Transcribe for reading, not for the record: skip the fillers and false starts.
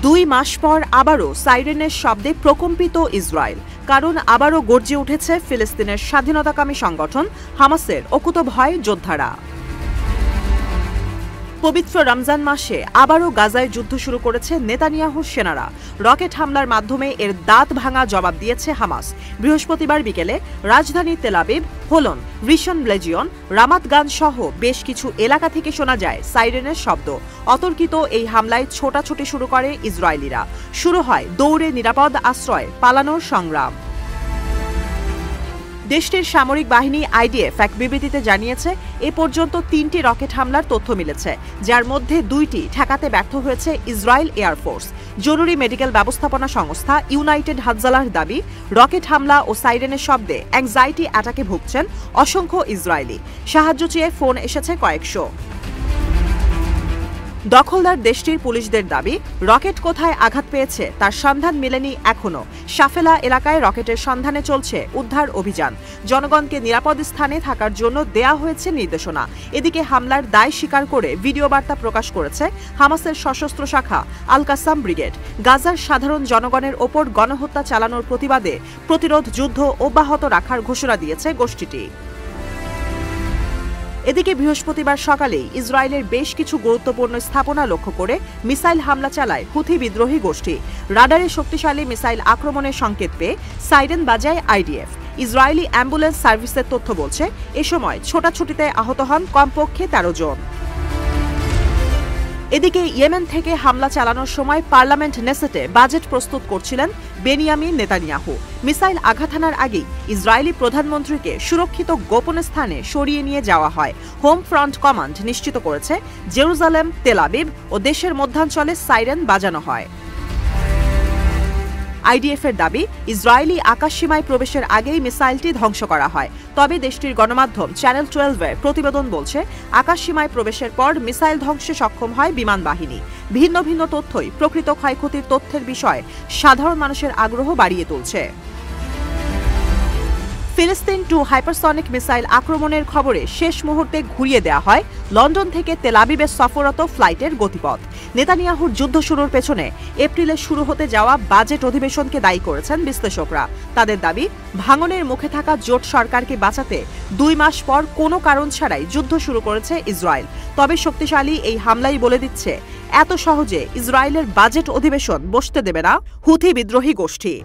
2 মাস পর আবারও সাইরেনের শব্দে প্রকম্পিত ইসরায়েল। কারণ আবারও গর্জে উঠেছে ফিলিস্তিনের স্বাধীনতাকামী সংগঠন হামাসের অকুতোভয় যোদ্ধারা। পবিত্র রমজান মাসে আবারও গাজায় যুদ্ধ শুরু করেছে নেতানিয়াহুর সেনারা। রকেট হামলার মাধ্যমে এর দাঁত ভাঙা জবাব দিয়েছে হামাস। বৃহস্পতিবার বিকেলে রাজধানী Tel Aviv, Holon, Rishon LeZion, Ramat Gan সহ বেশ কিছু এলাকা থেকে শোনা যায় সাইরেনের শব্দ। অতর্কিত এই হামলায় ছোটাছুটি শুরু করে ইসরায়েলিরা। শুরু হয় দৌড়ে নিরাপদ আশ্রয় পালানোর সংগ্রাম। দেশটির সামরিক বাহিনী আইডিএফ এক বিবৃতিতে জানিয়েছে, এ পর্যন্ত 3টি রকেট হামলার তথ্য মিলেছে, যার মধ্যে 2টি ঠেকাতে ব্যর্থ হয়েছে ইসরায়েল এয়ারফোর্স। জরুরি মেডিকেল ব্যবস্থাপনা সংস্থা ইউনাইটেড হাতজালার দাবি, রকেট হামলা ও সাইরেনের শব্দে অ্যাংজাইটি অ্যাটাকে ভুগছেন অসংখ্য ইসরায়েলি। সাহায্য চেয়ে ফোন এসেছে কয়েকশো। দখলদার দেশটির পুলিশদের দাবি, রকেট কোথায় আঘাত পেয়েছে তার সন্ধান মেলেনি এখনো। সাফেলা এলাকায় রকেটের সন্ধানে চলছে উদ্ধার অভিযান। জনগণকে নিরাপদ স্থানে থাকার জন্য দেয়া হয়েছে নির্দেশনা। এদিকে হামলার দায় স্বীকার করে ভিডিও বার্তা প্রকাশ করেছে হামাসের সশস্ত্র শাখা আল কাসাম ব্রিগেড। গাজার সাধারণ জনগণের ওপর গণহত্যা চালানোর প্রতিবাদে প্রতিরোধ যুদ্ধ অব্যাহত রাখার ঘোষণা দিয়েছে গোষ্ঠীটি। এদিকে বৃহস্পতিবার সকালেই ইসরায়েলের বেশ কিছু গুরুত্বপূর্ণ স্থাপনা লক্ষ্য করে মিসাইল হামলা চালায় হুথি বিদ্রোহী গোষ্ঠী। রাডারে শক্তিশালী মিসাইল আক্রমণের সংকেত পেয়ে সাইরেন বাজায় আইডিএফ। ইসরায়েলি অ্যাম্বুলেন্স সার্ভিসের তথ্য বলছে, এ সময় ছোটাছুটিতে আহত হন কমপক্ষে 13 জন। এদিকে ইয়েমেন থেকে হামলা চালানোর সময় পার্লামেন্ট নেসেটে বাজেট প্রস্তুত করছিলেন বেনিয়ামিন নেতানিয়াহু। মিসাইল আঘাত হানার আগেই ইসরায়েলি প্রধানমন্ত্রীকে সুরক্ষিত গোপন স্থানে সরিয়ে নিয়ে যাওয়া হয়। হোম ফ্রন্ট কমান্ড নিশ্চিত করেছে, জেরুজালেম, তেল আবিব ও দেশের মধ্যাঞ্চলে সাইরেন বাজানো হয়। আইডিএফের দাবি, ইসরায়েলি আকাশসীমায় প্রবেশের আগেই মিসাইলটি ধ্বংস করা হয়। তবে দেশটির গণমাধ্যম চ্যানেল 12-এর প্রতিবেদন বলছে, আকাশসীমায় প্রবেশের পর মিসাইল ধ্বংসে সক্ষম হয় বিমান বাহিনী। ভিন্ন ভিন্ন তথ্যই প্রকৃত ক্ষয়ক্ষতির তথ্যের বিষয়ে সাধারণ মানুষের আগ্রহ বাড়িয়ে তুলছে। ফিলিস্তিন টু হাইপারসনিক মিসাইল আক্রমণের খবরে শেষ মুহূর্তে ঘুরিয়ে দেওয়া হয় লন্ডন থেকে তেল আবিবে সফররত ফ্লাইটের গতিপথ। নেতানিয়াহুর যুদ্ধ শুরুর পেছনে এপ্রিলে শুরু হতে যাওয়া বাজেট অধিবেশনকে দায়ী করেছেন বিশ্লেষকরা। তাদের দাবি, ভাঙনের মুখে থাকা জোট সরকারকে বাঁচাতে 2 মাস পর কোনো কারণ ছাড়াই যুদ্ধ শুরু করেছে ইসরায়েল। তবে শক্তিশালী এই হামলাই বলে দিচ্ছে, এত সহজে ইসরায়েলের বাজেট অধিবেশন বসতে দেবে না হুথি বিদ্রোহী গোষ্ঠী।